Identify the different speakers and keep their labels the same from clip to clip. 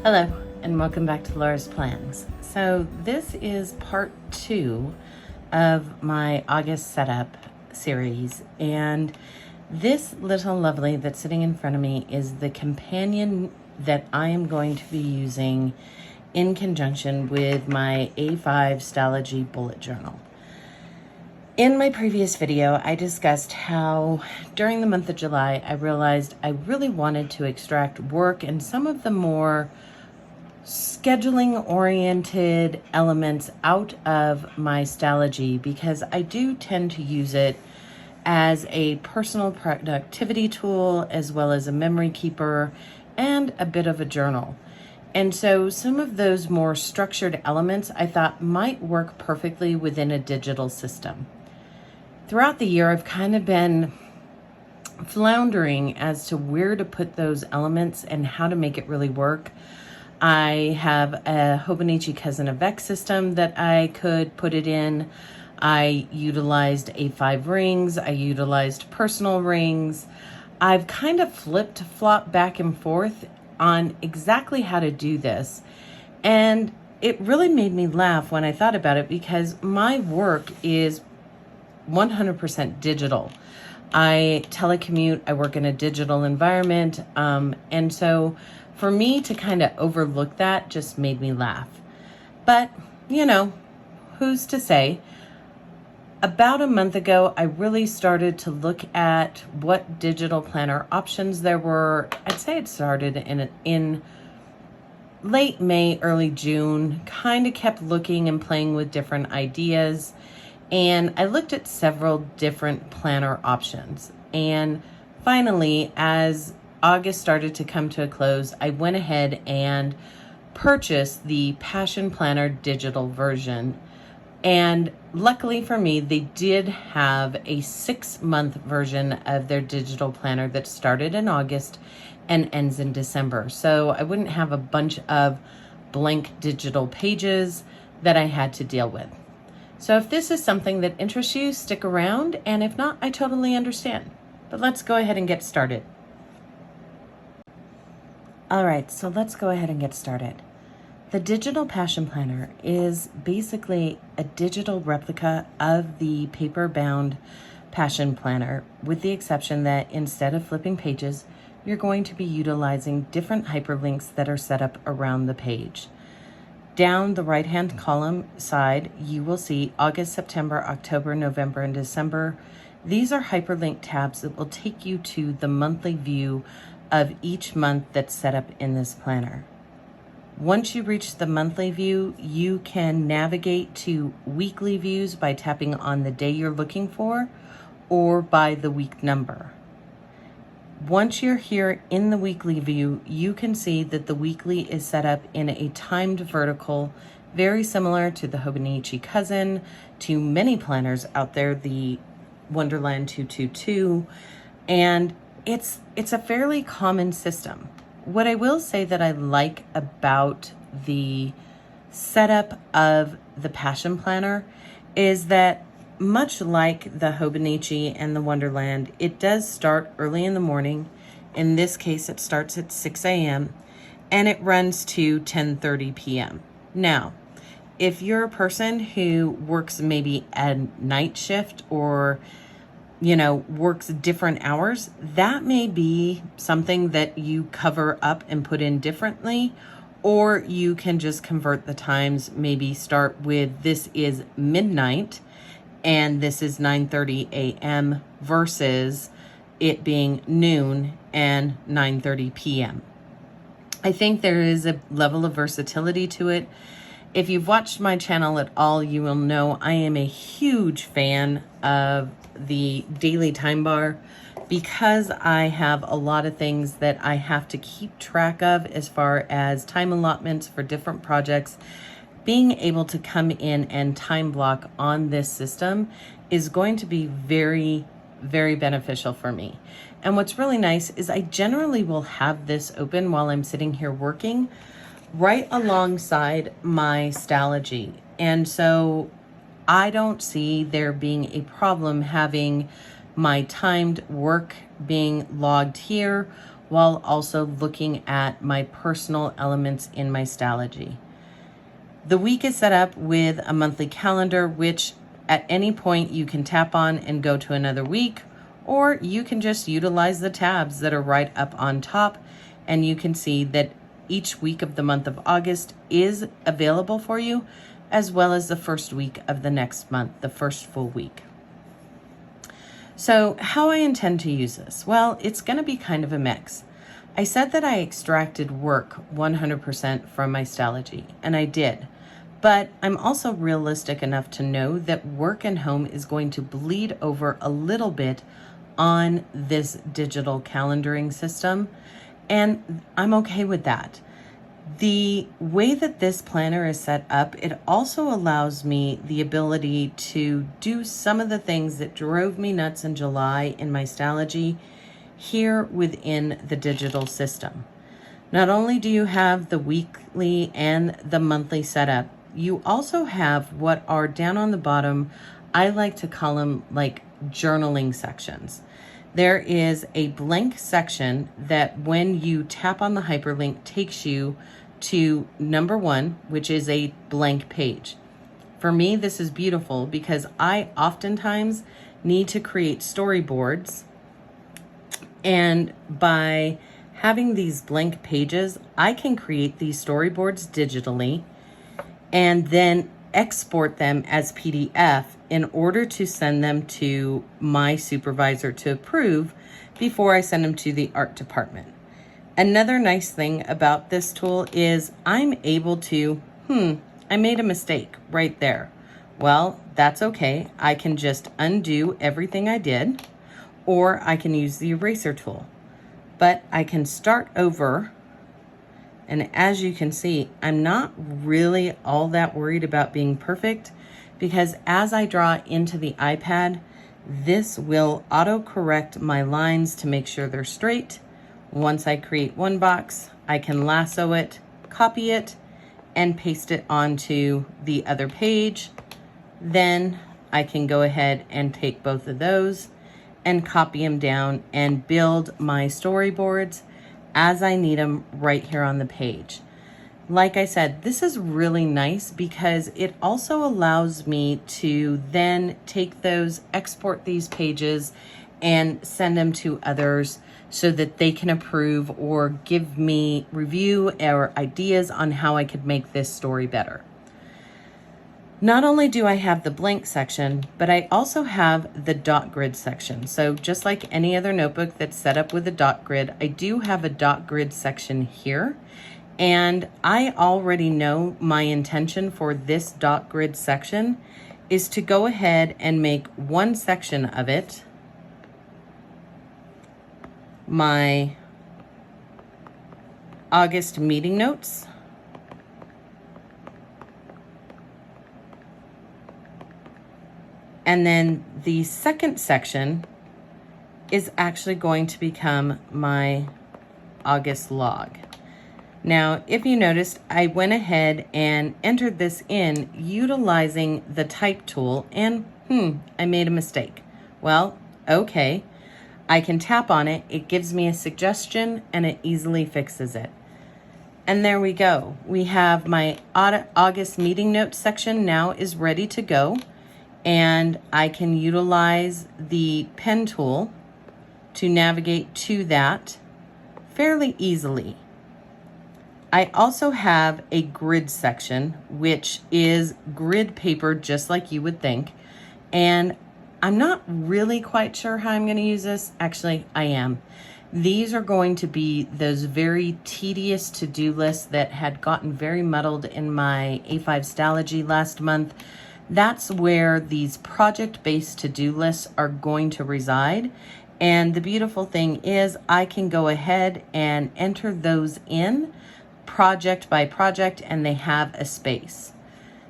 Speaker 1: Hello, and welcome back to Laura's Plans. So this is part 2 of my August setup series, and this little lovely that's sitting in front of me is the companion that I am going to be using in conjunction with my A5 Stalogy Bullet Journal. In my previous video, I discussed how during the month of July, I realized I really wanted to extract work and some of the more scheduling oriented elements out of my Stalogy, because I do tend to use it as a personal productivity tool as well as a memory keeper and a bit of a journal. And so some of those more structured elements I thought might work perfectly within a digital system. Throughout the year, I've kind of been floundering as to where to put those elements and how to make it really work. I have a Hobonichi Cousin of X system that I could put it in. I utilized A5 rings. I utilized personal rings. I've kind of flip back and forth on exactly how to do this. And it really made me laugh when I thought about it, because my work is 100% digital. I telecommute, I work in a digital environment, and so for me to kind of overlook that just made me laugh. But, you know, who's to say? About a month ago, I really started to look at what digital planner options there were. I'd say it started in late May, early June, kind of kept looking and playing with different ideas. And I looked at several different planner options. And finally, as August started to come to a close, I went ahead and purchased the Passion Planner digital version. And luckily for me, they did have a 6-month version of their digital planner that started in August and ends in December. So I wouldn't have a bunch of blank digital pages that I had to deal with. So if this is something that interests you, stick around, and if not, I totally understand. But let's go ahead and get started. All right, so let's go ahead and get started. The Digital Passion Planner is basically a digital replica of the paper-bound Passion Planner, with the exception that instead of flipping pages, you're going to be utilizing different hyperlinks that are set up around the page. Down the right-hand column side, you will see August, September, October, November, and December. These are hyperlink tabs that will take you to the monthly view of each month that's set up in this planner. Once you reach the monthly view, you can navigate to weekly views by tapping on the day you're looking for or by the week number. Once you're here in the weekly view, you can see that the weekly is set up in a timed vertical, very similar to the Hobonichi Cousin, to many planners out there, the Wonderland 222, and it's a fairly common system. What I will say that I like about the setup of the Passion Planner is that, much like the Hobonichi and the Wonderland, it does start early in the morning. In this case, it starts at 6 a.m. and it runs to 10:30 p.m. Now, if you're a person who works maybe a night shift or works different hours, that may be something that you cover up and put in differently, or you can just convert the times, maybe start with this is midnight and this is 9:30 a.m. versus it being noon and 9:30 p.m. I think there is a level of versatility to it. If you've watched my channel at all, you will know I am a huge fan of the daily time bar, because I have a lot of things that I have to keep track of as far as time allotments for different projects. Being able to come in and time block on this system is going to be very, very beneficial for me. And what's really nice is I generally will have this open while I'm sitting here working right alongside my Stalogy. And so I don't see there being a problem having my timed work being logged here while also looking at my personal elements in my Stalogy. The week is set up with a monthly calendar, which at any point you can tap on and go to another week, or you can just utilize the tabs that are right up on top, and you can see that each week of the month of August is available for you, as well as the first week of the next month, the first full week. So how I intend to use this? Well, it's going to be kind of a mix. I said that I extracted work 100% from my Stalogy, and I did. But I'm also realistic enough to know that work and home is going to bleed over a little bit on this digital calendaring system, and I'm okay with that. The way that this planner is set up, it also allows me the ability to do some of the things that drove me nuts in July in my Stalogy here within the digital system. Not only do you have the weekly and the monthly setup, you also have what are down on the bottom, I like to call them like journaling sections. There is a blank section that when you tap on the hyperlink takes you to number 1, which is a blank page. For me, this is beautiful because I oftentimes need to create storyboards, and by having these blank pages, I can create these storyboards digitally and then export them as PDF in order to send them to my supervisor to approve before I send them to the art department. Another nice thing about this tool is I'm able to, I made a mistake right there. Well, that's okay. I can just undo everything I did, or I can use the eraser tool. But I can start over, and as you can see, I'm not really all that worried about being perfect, because as I draw into the iPad, this will auto-correct my lines to make sure they're straight. Once I create one box, I can lasso it, copy it, and paste it onto the other page. Then I can go ahead and take both of those and copy them down and build my storyboards as I need them right here on the page. Like I said, this is really nice because it also allows me to then take those, export these pages, and send them to others so that they can approve or give me review or ideas on how I could make this story better. Not only do I have the blank section, but I also have the dot grid section. So just like any other notebook that's set up with a dot grid, I do have a dot grid section here. And I already know my intention for this dot grid section is to go ahead and make one section of it my August meeting notes. And then the second section is actually going to become my August log. Now, if you noticed, I went ahead and entered this in utilizing the type tool, and I made a mistake. Well, okay. I can tap on it, it gives me a suggestion, and it easily fixes it. And there we go. We have my August meeting notes section now is ready to go, and I can utilize the pen tool to navigate to that fairly easily. I also have a grid section, which is grid paper just like you would think, and I'm not really quite sure how I'm going to use this. Actually, I am. These are going to be those very tedious to-do lists that had gotten very muddled in my A5 Stalogy last month. That's where these project-based to-do lists are going to reside. And the beautiful thing is I can go ahead and enter those in project by project, and they have a space.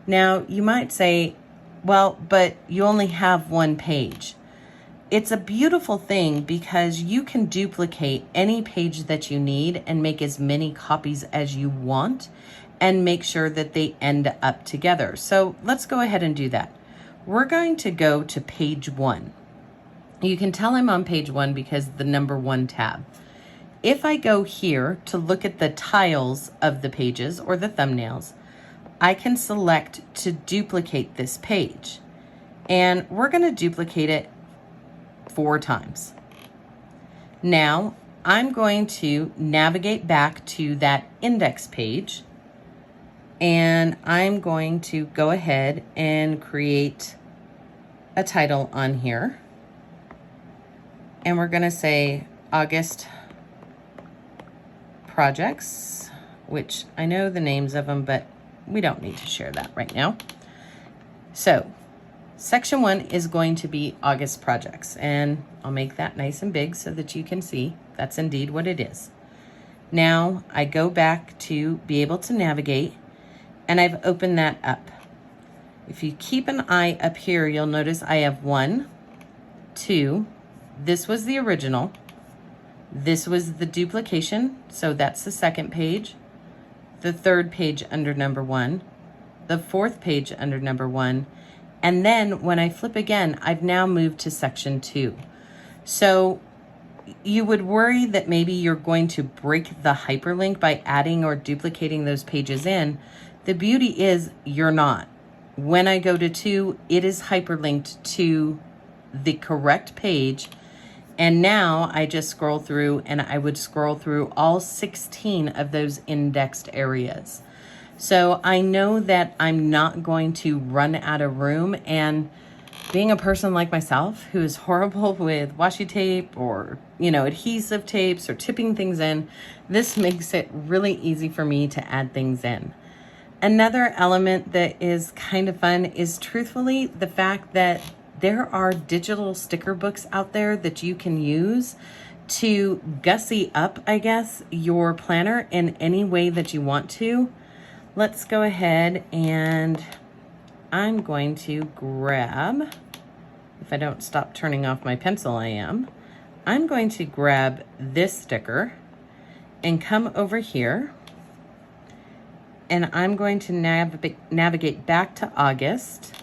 Speaker 1: Now, you might say, well, but you only have one page. It's a beautiful thing because you can duplicate any page that you need and make as many copies as you want and make sure that they end up together. So let's go ahead and do that. We're going to go to page 1. You can tell I'm on page 1 because the number 1 tab. if I go here to look at the tiles of the pages or the thumbnails, I can select to duplicate this page. And we're going to duplicate it 4 times. Now, I'm going to navigate back to that index page, and I'm going to go ahead and create a title on here. And we're going to say August projects, which I know the names of them, but we don't need to share that right now. So section 1 is going to be August projects, and I'll make that nice and big so that you can see that's indeed what it is. Now I go back to be able to navigate, and I've opened that up. If you keep an eye up here, you'll notice I have 1, 2, this was the original, this was the duplication, so that's the second page, the third page under number 1, the fourth page under number 1, and then when I flip again, I've now moved to section 2. So you would worry that maybe you're going to break the hyperlink by adding or duplicating those pages in. The beauty is you're not. When I go to 2, it is hyperlinked to the correct page. And now I just scroll through, and I would scroll through all 16 of those indexed areas. So I know that I'm not going to run out of room, and being a person like myself who is horrible with washi tape or, adhesive tapes or tipping things in, this makes it really easy for me to add things in. Another element that is kind of fun is truthfully the fact that there are digital sticker books out there that you can use to gussy up, I guess, your planner in any way that you want to. Let's go ahead, and I'm going to grab, if I don't stop turning off my pencil, I'm going to grab this sticker and come over here, and I'm going to navigate back to August,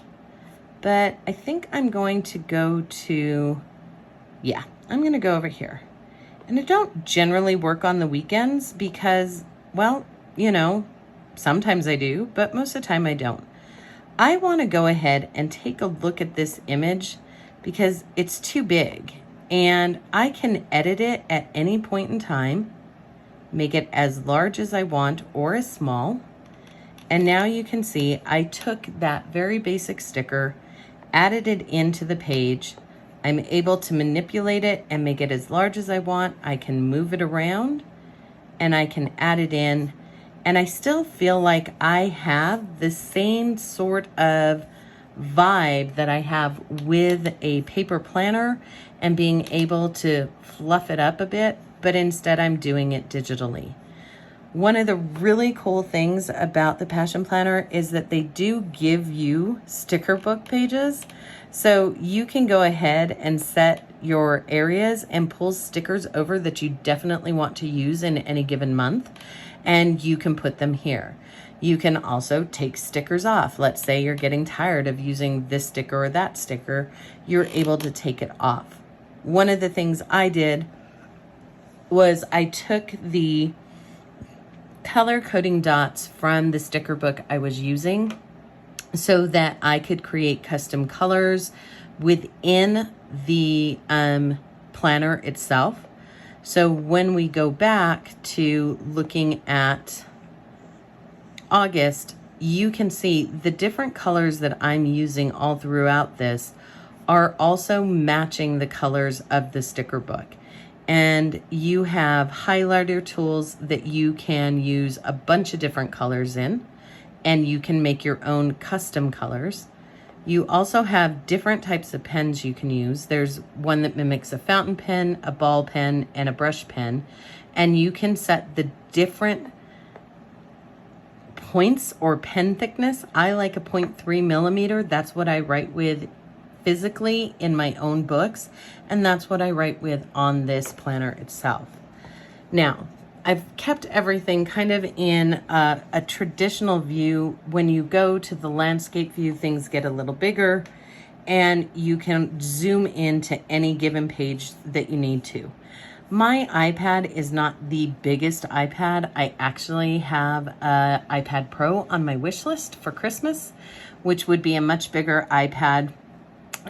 Speaker 1: but I think I'm going to go to, I'm going to go over here. And I don't generally work on the weekends because, well, sometimes I do, but most of the time I don't. I want to go ahead and take a look at this image because it's too big, and I can edit it at any point in time, make it as large as I want or as small. And now you can see I took that very basic sticker, added it into the page. I'm able to manipulate it and make it as large as I want. I can move it around and I can add it in. And I still feel like I have the same sort of vibe that I have with a paper planner and being able to fluff it up a bit, but instead I'm doing it digitally. One of the really cool things about the Passion Planner is that they do give you sticker book pages. So you can go ahead and set your areas and pull stickers over that you definitely want to use in any given month, and you can put them here. You can also take stickers off. Let's say you're getting tired of using this sticker or that sticker, you're able to take it off. One of the things I did was I took the color coding dots from the sticker book I was using so that I could create custom colors within the planner itself. So when we go back to looking at August, you can see the different colors that I'm using all throughout this are also matching the colors of the sticker book. And you have highlighter tools that you can use a bunch of different colors in, and you can make your own custom colors. You also have different types of pens you can use. There's one that mimics a fountain pen, a ball pen, and a brush pen. And you can set the different points or pen thickness. I like a 0.3 millimeter. That's what I write with physically in my own books, and that's what I write with on this planner itself. Now, I've kept everything kind of in a traditional view. When you go to the landscape view, things get a little bigger, and you can zoom into any given page that you need to. My iPad is not the biggest iPad. I actually have a iPad Pro on my wish list for Christmas, which would be a much bigger iPad.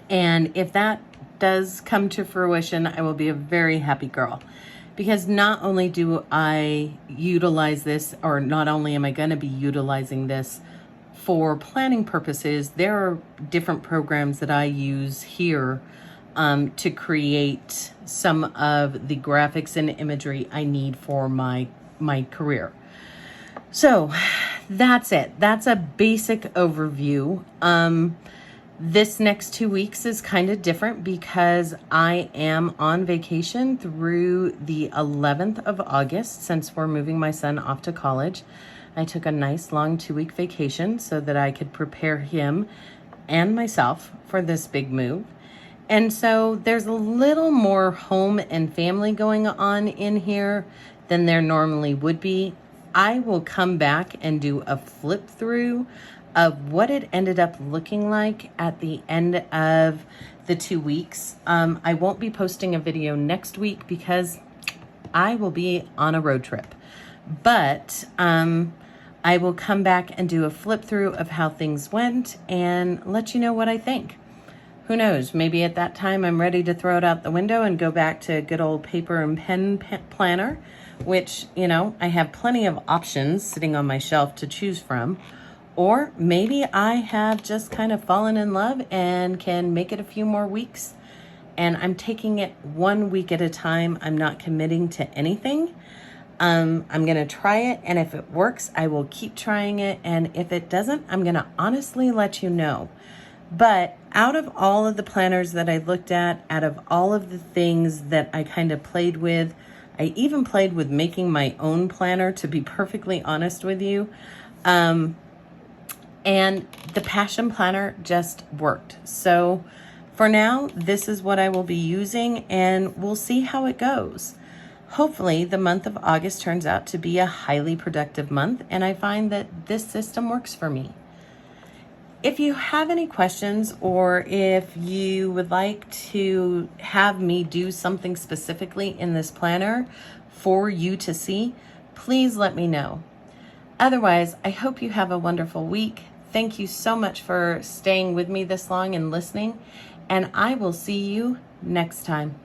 Speaker 1: And if that does come to fruition, I will be a very happy girl, because not only do I utilize this, or not only am I going to be utilizing this for planning purposes, there are different programs that I use here to create some of the graphics and imagery I need for my career. So that's it. That's a basic overview. This next 2 weeks is kind of different because I am on vacation through the 11th of August, since we're moving my son off to college. I took a nice long 2-week vacation so that I could prepare him and myself for this big move. And so there's a little more home and family going on in here than there normally would be. I will come back and do a flip through of what it ended up looking like at the end of the 2 weeks. I won't be posting a video next week because I will be on a road trip. But I will come back and do a flip through of how things went and let you know what I think. Who knows, maybe at that time I'm ready to throw it out the window and go back to good old paper and pen planner, which, you know, I have plenty of options sitting on my shelf to choose from. Or maybe I have just kind of fallen in love and can make it a few more weeks, and I'm taking it 1 week at a time. I'm not committing to anything. I'm going to try it, and if it works, I will keep trying it. And if it doesn't, I'm going to honestly let you know. But out of all of the planners that I looked at, out of all of the things that I kind of played with, I even played with making my own planner, to be perfectly honest with you. And the Passion Planner just worked. So for now, this is what I will be using, and we'll see how it goes. Hopefully, the month of August turns out to be a highly productive month, and I find that this system works for me. If you have any questions, or if you would like to have me do something specifically in this planner for you to see, please let me know. Otherwise, I hope you have a wonderful week. Thank you so much for staying with me this long and listening, and I will see you next time.